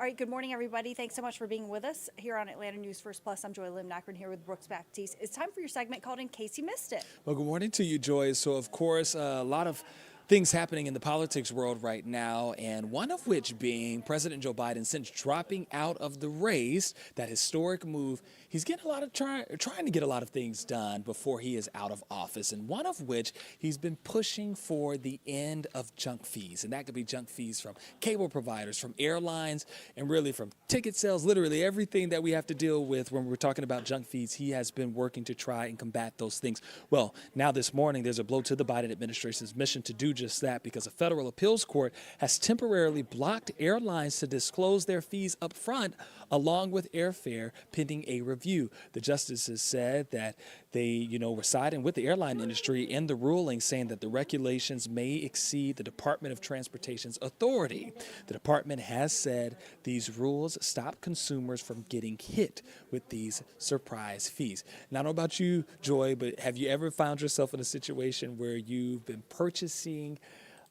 All right, good morning, everybody. Thanks so much for being with us here on Atlanta News First Plus. I'm Joy Limnackern here with Brooks Baptiste. It's time for your segment called In Case You Missed It. Well, good morning to you, Joy. So, of course, a lot of things happening in the politics world right now, and one of which being President Joe Biden, since dropping out of the race, that historic move, he's getting trying to get a lot of things done before he is out of office, and one of which he's been pushing for the end of junk fees, and that could be junk fees from cable providers, from airlines, and really from ticket sales, literally everything that we have to deal with when we're talking about junk fees. He has been working to try and combat those things. Well, now this morning, there's a blow to the Biden administration's mission to do just that, because a federal appeals court has temporarily blocked airlines to disclose their fees up front along with airfare pending a review. The justices said that they, were siding with the airline industry in the ruling, saying that the regulations may exceed the Department of Transportation's authority. The department has said these rules stop consumers from getting hit with these surprise fees. Now, I don't know about you, Joy, but have you ever found yourself in a situation where you've been purchasing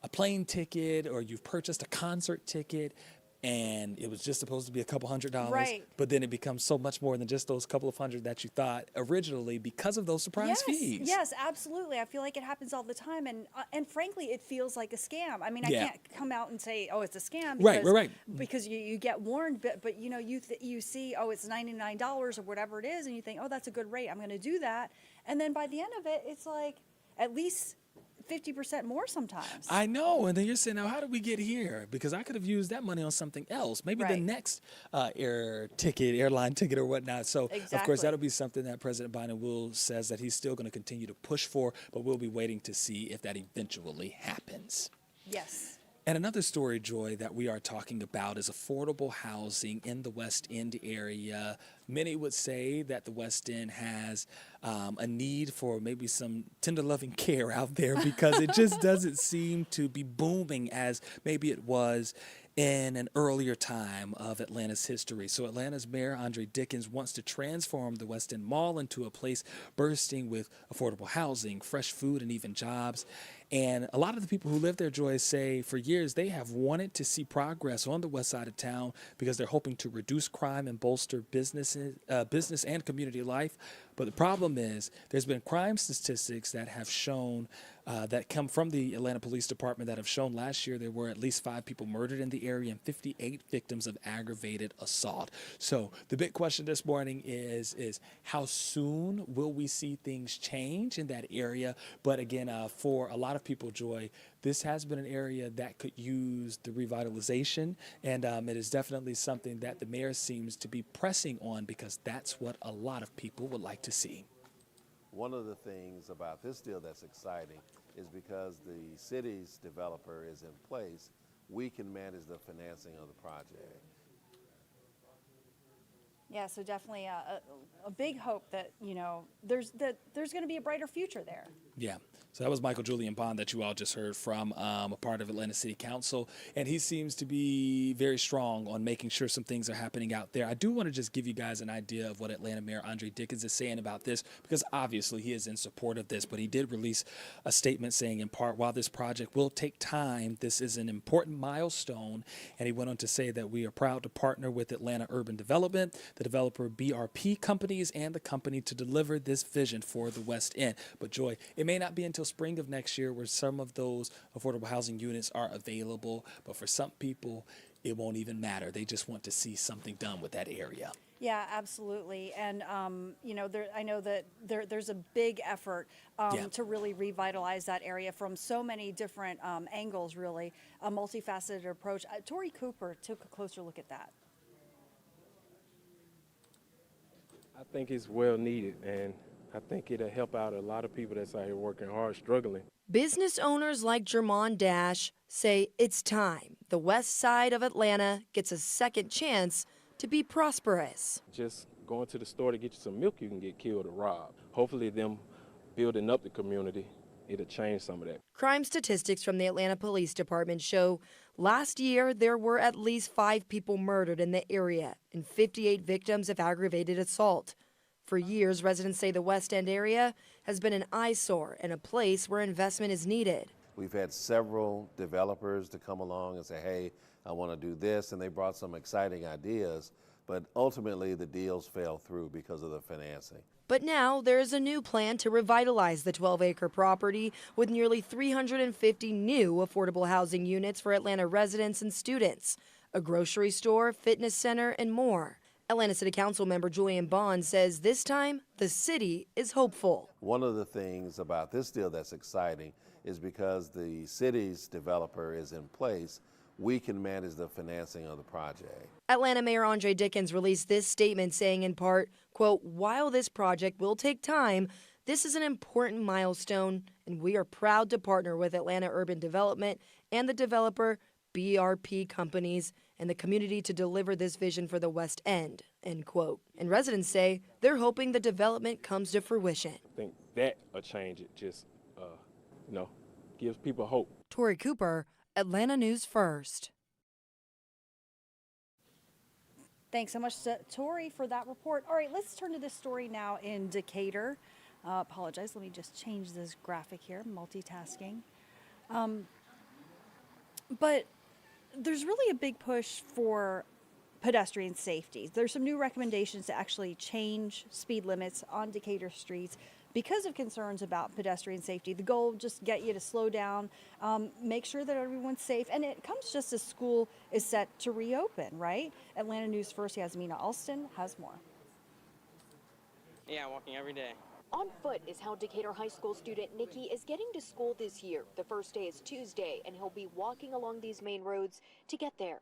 a plane ticket or you've purchased a concert ticket and it was just supposed to be a couple $100s, Right. but then it becomes so much more than just those couple of hundred that you thought originally because of those surprise fees? Yes, absolutely. I feel like it happens all the time, and frankly, it feels like a scam. I mean, I Yeah. can't come out and say, oh, it's a scam, Right. because you get warned, but you see, oh, it's $99 or whatever it is, and you think, oh, that's a good rate, I'm going to do that, and then by the end of it, it's like at least 50% more sometimes. I know, and then you're saying, now how did we get here? Because I could have used that money on something else, maybe the Right. next airline ticket or whatnot. So, of course, Exactly. that'll be something that President Biden says that he's still going to continue to push for, but we'll be waiting to see if that eventually happens. Yes. And another story, Joy, that we are talking about is affordable housing in the West End area. Many would say that the West End has a need for maybe some tender loving care out there because it just doesn't seem to be booming as maybe it was in an earlier time of Atlanta's history. So Atlanta's Mayor Andre Dickens wants to transform the West End Mall into a place bursting with affordable housing, fresh food, and even jobs. And a lot of the people who live there, Joy, say for years they have wanted to see progress on the west side of town because they're hoping to reduce crime and bolster business and community life. But the problem is there's been crime statistics that have shown that come from the Atlanta Police Department that have shown last year there were at least 5 people murdered in the area and 58 victims of aggravated assault. So the big question this morning is how soon will we see things change in that area? But again, for a lot of people, Joy, this has been an area that could use the revitalization, and it is definitely something that the mayor seems to be pressing on because that's what a lot of people would like to see. One of the things about this deal that's exciting is because the city's developer is in place, we can manage the financing of the project. Yeah, so definitely a big hope that, there's going to be a brighter future there. Yeah. So that was Michael Julian Bond that you all just heard from, a part of Atlanta City Council. And he seems to be very strong on making sure some things are happening out there. I do want to just give you guys an idea of what Atlanta Mayor Andre Dickens is saying about this, because obviously he is in support of this. But he did release a statement saying, in part, while this project will take time, this is an important milestone. And he went on to say that we are proud to partner with Atlanta Urban Development, the developer BRP companies, and the company to deliver this vision for the West End. But Joy, it may not be until spring of next year where some of those affordable housing units are available, but for some people it won't even matter. They just want to see something done with that area. Yeah, absolutely. And, I know that there's a big effort to really revitalize that area from so many different angles, really, a multifaceted approach. Tori Cooper took a closer look at that. I think it's well needed, and I think it'll help out a lot of people that's out here working hard, struggling. Business owners like Jermon Dash say it's time the west side of Atlanta gets a second chance to be prosperous. Just going to the store to get you some milk, you can get killed or robbed. Hopefully them building up the community, it'll change some of that. Crime statistics from the Atlanta Police Department show last year there were at least 5 people murdered in the area and 58 victims of aggravated assault. For years, residents say the West End area has been an eyesore and a place where investment is needed. We've had several developers to come along and say, hey, I want to do this, and they brought some exciting ideas, but ultimately the deals fell through because of the financing. But now there is a new plan to revitalize the 12-acre property with nearly 350 new affordable housing units for Atlanta residents and students, a grocery store, fitness center, and more. Atlanta City Council member Julian Bond says this time the city is hopeful. One of the things about this deal that's exciting is because the city's developer is in place, we can manage the financing of the project. Atlanta Mayor Andre Dickens released this statement saying in part, quote, "While this project will take time, this is an important milestone, and we are proud to partner with Atlanta Urban Development and the developer BRP companies and the community to deliver this vision for the West End," end quote. And residents say they're hoping the development comes to fruition. I think that a change it just, gives people hope. Tori Cooper, Atlanta News First. Thanks so much to Tori for that report. All right, let's turn to this story now in Decatur. Apologize, let me just change this graphic here, multitasking. But there's really a big push for pedestrian safety. There's some new recommendations to actually change speed limits on Decatur streets because of concerns about pedestrian safety. The goal, just get you to slow down, make sure that everyone's safe, and it comes just as school is set to reopen, right? Atlanta News First, Yasmina Alston has more. Yeah, walking every day. On foot is how Decatur High School student Nikki is getting to school this year. The first day is Tuesday, and he'll be walking along these main roads to get there.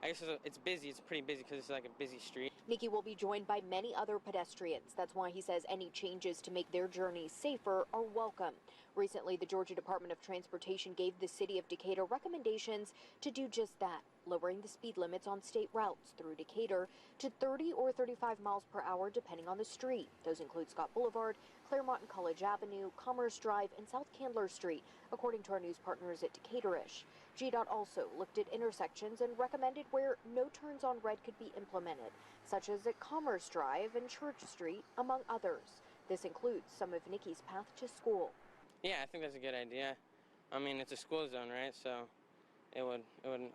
I guess it's busy. It's pretty busy because it's like a busy street. Nikki will be joined by many other pedestrians. That's why he says any changes to make their journeys safer are welcome. Recently, the Georgia Department of Transportation gave the city of Decatur recommendations to do just that, lowering the speed limits on state routes through Decatur to 30 or 35 miles per hour depending on the street. Those include Scott Boulevard, Claremont and College Avenue, Commerce Drive, and South Candler Street, according to our news partners at Decatur-ish. GDOT also looked at intersections and recommended where no turns on red could be implemented, such as at Commerce Drive and Church Street, among others. This includes some of Nikki's path to school. Yeah, I think that's a good idea. I mean, it's a school zone, right? So it would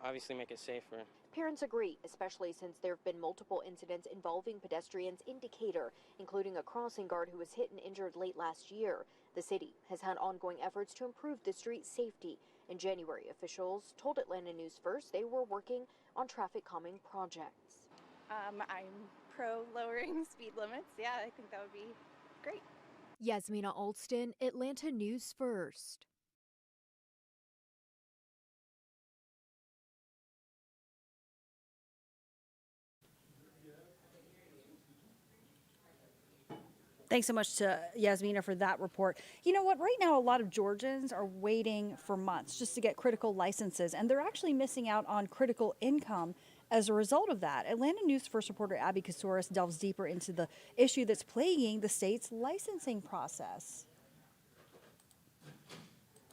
obviously make it safer. Parents agree, especially since there have been multiple incidents involving pedestrians in Decatur, including a crossing guard who was hit and injured late last year. The city has had ongoing efforts to improve the street safety. In January, officials told Atlanta News First they were working on traffic calming projects. I'm pro lowering speed limits. Yeah, I think that would be great. Yasmina Alston, Atlanta News First. Thanks so much to Yasmina for that report. You know what? Right now, a lot of Georgians are waiting for months just to get critical licenses, and they're actually missing out on critical income as a result of that. Atlanta News First reporter Abby Kasouris delves deeper into the issue that's plaguing the state's licensing process.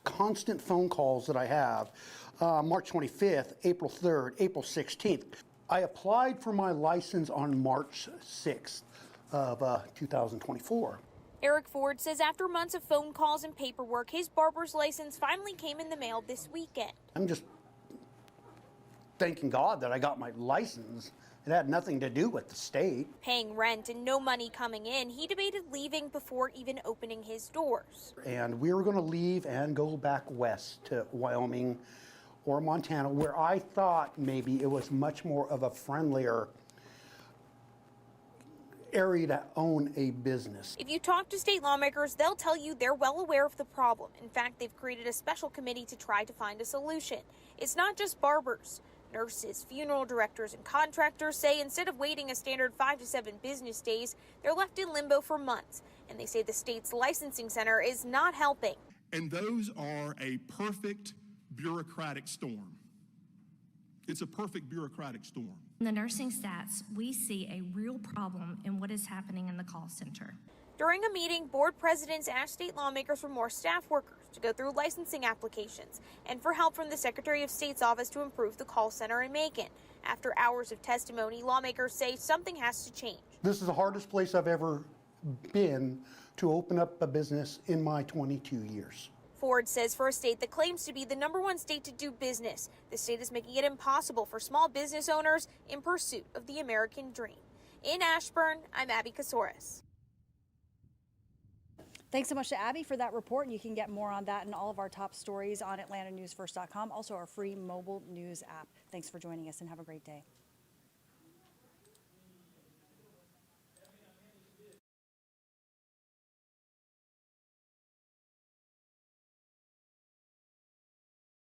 Constant phone calls that I have, March 25th, April 3rd, April 16th. I applied for my license on March 6th. Of 2024. Eric Ford says after months of phone calls and paperwork, his barber's license finally came in the mail this weekend. I'm just thanking God that I got my license. It had nothing to do with the state. Paying rent and no money coming in, he debated leaving before even opening his doors. And we were going to leave and go back west to Wyoming or Montana, where I thought maybe it was much more of a friendlier area to own a business. If you talk to state lawmakers, they'll tell you they're well aware of the problem. In fact, they've created a special committee to try to find a solution. It's not just barbers. Nurses, funeral directors, and contractors say instead of waiting a standard 5 to 7 business days, they're left in limbo for months. And they say the state's licensing center is not helping. And those are a perfect bureaucratic storm. It's a perfect bureaucratic storm. In the nursing stats, we see a real problem in what is happening in the call center. During a meeting, board presidents asked state lawmakers for more staff workers to go through licensing applications and for help from the Secretary of State's office to improve the call center in Macon. After hours of testimony, lawmakers say something has to change. This is the hardest place I've ever been to open up a business in my 22 years. Ford says for a state that claims to be the #1 state to do business, the state is making it impossible for small business owners in pursuit of the American dream. In Ashburn, I'm Abby Kasoris. Thanks so much to Abby for that report. You can get more on that and all of our top stories on AtlantaNewsFirst.com, also our free mobile news app. Thanks for joining us and have a great day.